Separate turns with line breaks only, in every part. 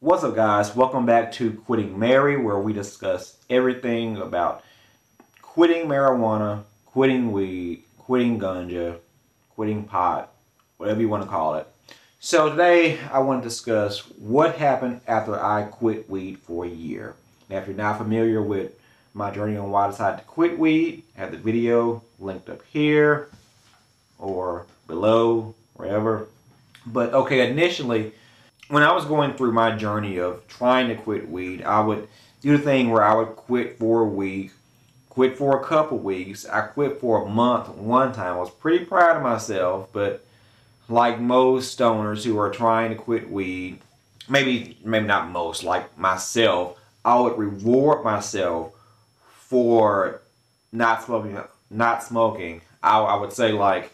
What's up, guys? Welcome back to Quitting Mary, where we discuss everything about quitting marijuana, quitting weed, quitting ganja, quitting pot, whatever you want to call it. So today I want to discuss what happened after I quit weed for a year. Now, if you're not familiar with my journey on why I decided to quit weed, I have the video linked up here or below, wherever. But okay, initially, when I was going through my journey of trying to quit weed, I would do the thing where I would quit for a week, quit for a couple weeks. I quit for a month one time. I was pretty proud of myself, but like most stoners who are trying to quit weed, maybe not most, like myself, I would reward myself for not smoking. I would say, like,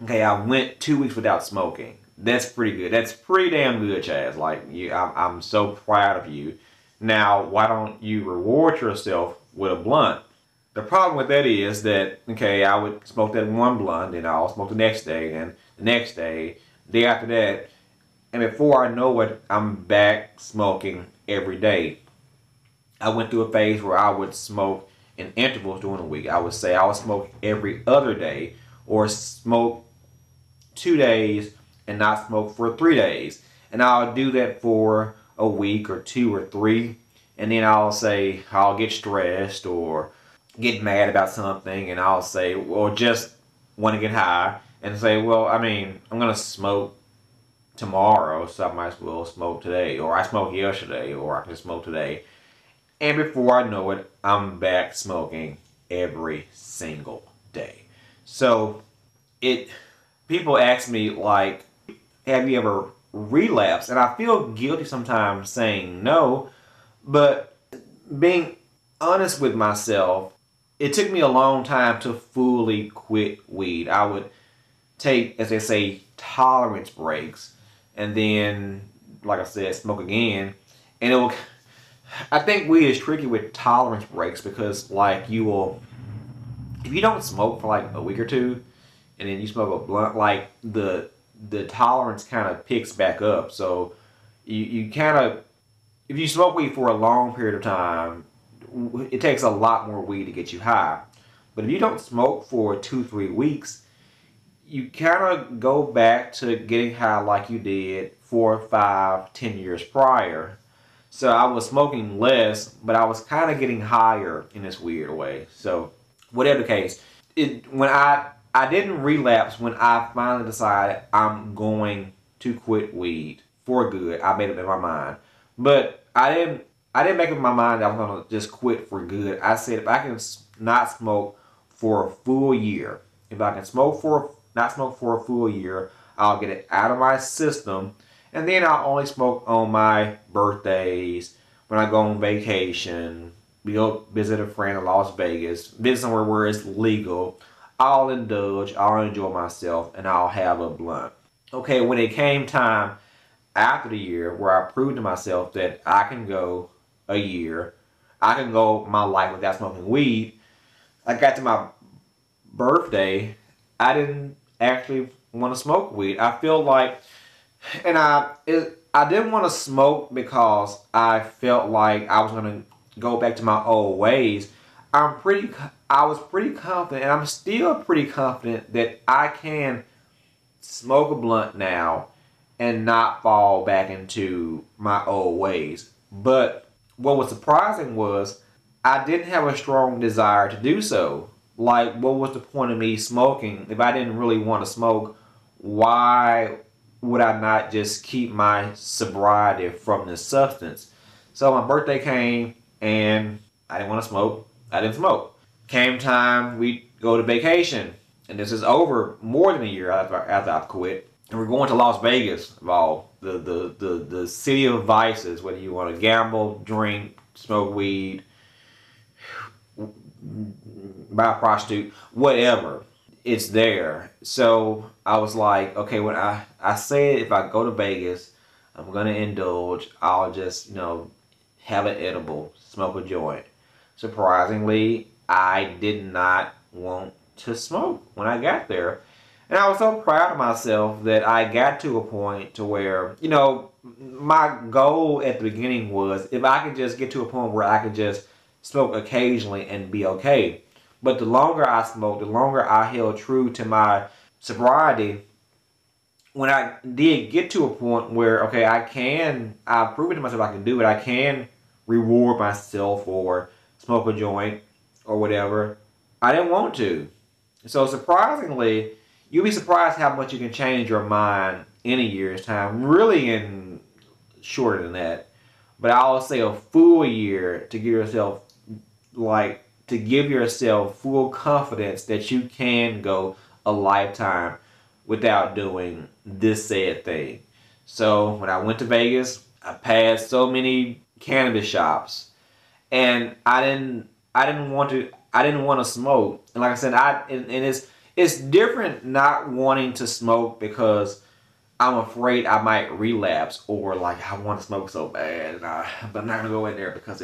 okay, I went 2 weeks without smoking. That's pretty good. That's pretty damn good, Chaz. Like, I'm so proud of you. Now, why don't you reward yourself with a blunt? The problem with that is that, okay, I would smoke that one blunt, then I'll smoke the next day, and the next day, day after that, and before I know it, I'm back smoking every day. I went through a phase where I would smoke in intervals during the week. I would say I would smoke every other day, or smoke 2 days and not smoke for 3 days. And I'll do that for a week or 2 or 3. And then I'll say I'll get stressed or get mad about something, and I'll say, well, just want to get high, and say, well, I mean, I'm going to smoke tomorrow, so I might as well smoke today. Or I smoked yesterday, or I can smoke today. And before I know it, I'm back smoking every single day. So people ask me, like, have you ever relapsed? And I feel guilty sometimes saying no, but being honest with myself, it took me a long time to fully quit weed. I would take, as they say, tolerance breaks, and then, like I said, smoke again. And I think weed is tricky with tolerance breaks because, like, if you don't smoke for like a week or two, and then you smoke a blunt, like, the tolerance kind of picks back up. So you kind of, if you smoke weed for a long period of time, it takes a lot more weed to get you high. But if you don't smoke for 2-3 weeks, you kind of go back to getting high like you did 4, 5, 10 years prior. So I was smoking less, but I was kind of getting higher in this weird way. So whatever the case, when I didn't relapse when I finally decided I'm going to quit weed for good. I made up in my mind. But I didn't make up in my mind that I was going to just quit for good. I said, if I can not smoke for a full year, if I can not smoke for a full year, I'll get it out of my system. And then I'll only smoke on my birthdays, when I go on vacation, go visit a friend in Las Vegas, visit somewhere where it's legal. I'll indulge, I'll enjoy myself, and I'll have a blunt. Okay, when it came time after the year where I proved to myself that I can go a year, I can go my life without smoking weed, I got to my birthday, I didn't actually want to smoke weed. I feel like, and I didn't want to smoke because I felt like I was going to go back to my old ways. I was pretty confident, and I'm still pretty confident that I can smoke a blunt now and not fall back into my old ways. But what was surprising was I didn't have a strong desire to do so. Like, what was the point of me smoking? If I didn't really want to smoke, why would I not just keep my sobriety from this substance? So my birthday came, and I didn't want to smoke. I didn't smoke. Came time, we go to vacation, and this is over more than a year after I've quit, and we're going to Las Vegas, of all the city of vices. Whether you want to gamble, drink, smoke weed, buy a prostitute, whatever, it's there. So I was like, okay, when I said if I go to Vegas, I'm gonna indulge. I'll just, have an edible, smoke a joint. Surprisingly, I did not want to smoke when I got there. And I was so proud of myself that I got to a point to where, you know, my goal at the beginning was if I could just get to a point where I could just smoke occasionally and be okay. But the longer I smoked, the longer I held true to my sobriety. When I did get to a point where, okay, I've proven to myself I can do it. I can reward myself or smoke a joint or whatever. I didn't want to. So surprisingly, you'll be surprised how much you can change your mind in a year's time. Really in shorter than that. But I'll say a full year to give yourself full confidence that you can go a lifetime without doing this said thing. So when I went to Vegas, I passed so many cannabis shops, and I didn't want to smoke. And like I said, it's different not wanting to smoke because I'm afraid I might relapse, or like I want to smoke so bad, but I'm not gonna go in there because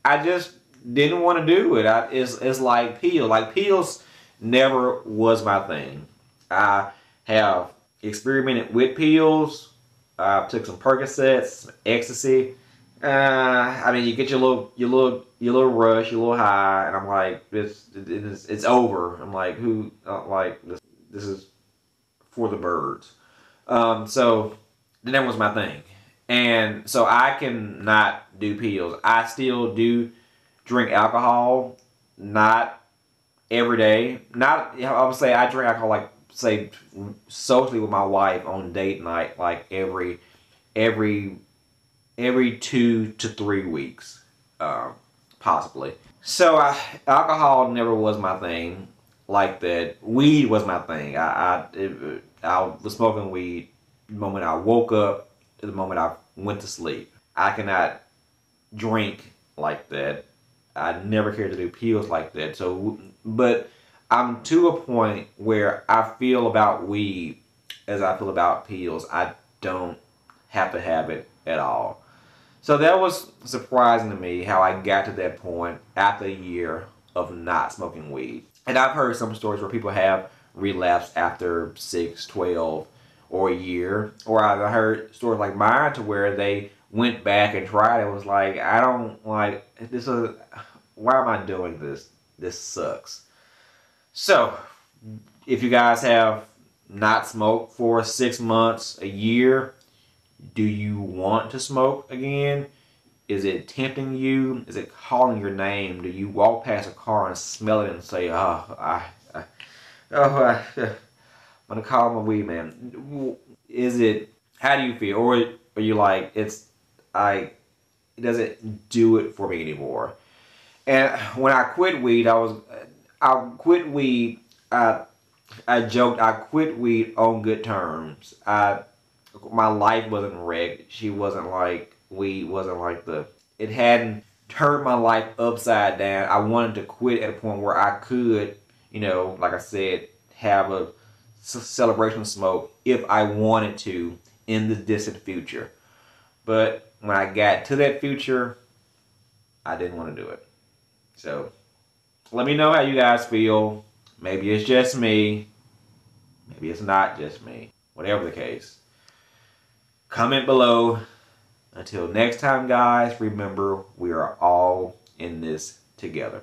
I just didn't want to do it. It's like pills. Like pills never was my thing. I have experimented with pills. I took some Percocets, some ecstasy. I mean, you get your little rush, your little high, and I'm like, it's over. I'm like, this is for the birds. So then that was my thing, and so I cannot do pills. I still do drink alcohol, not every day. Not, I would say I drink alcohol like say socially with my wife on date night, like every 2 to 3 weeks, possibly. So alcohol never was my thing like that. Weed was my thing. I was smoking weed the moment I woke up to the moment I went to sleep. I cannot drink like that. I never cared to do pills like that. So, but I'm to a point where I feel about weed as I feel about pills. I don't have to have it at all. So that was surprising to me how I got to that point after a year of not smoking weed. And I've heard some stories where people have relapsed after 6, 12, or a year. Or I've heard stories like mine to where they went back and tried it and was like, I don't like this. Why am I doing this? This sucks. So, if you guys have not smoked for 6 months, a year, do you want to smoke again? Is it tempting you? Is it calling your name? Do you walk past a car and smell it and say, I'm gonna call my weed man? Is it? How do you feel? Or are you like, it doesn't do it for me anymore? And when I quit weed, I quit weed. I joked I quit weed on good terms. My life wasn't wrecked. She wasn't like, weed wasn't like it hadn't turned my life upside down. I wanted to quit at a point where I could, like I said, have a celebration smoke if I wanted to in the distant future. But when I got to that future, I didn't want to do it. So let me know how you guys feel. Maybe it's just me. Maybe it's not just me. Whatever the case. Comment below. Until next time, guys, remember, we are all in this together.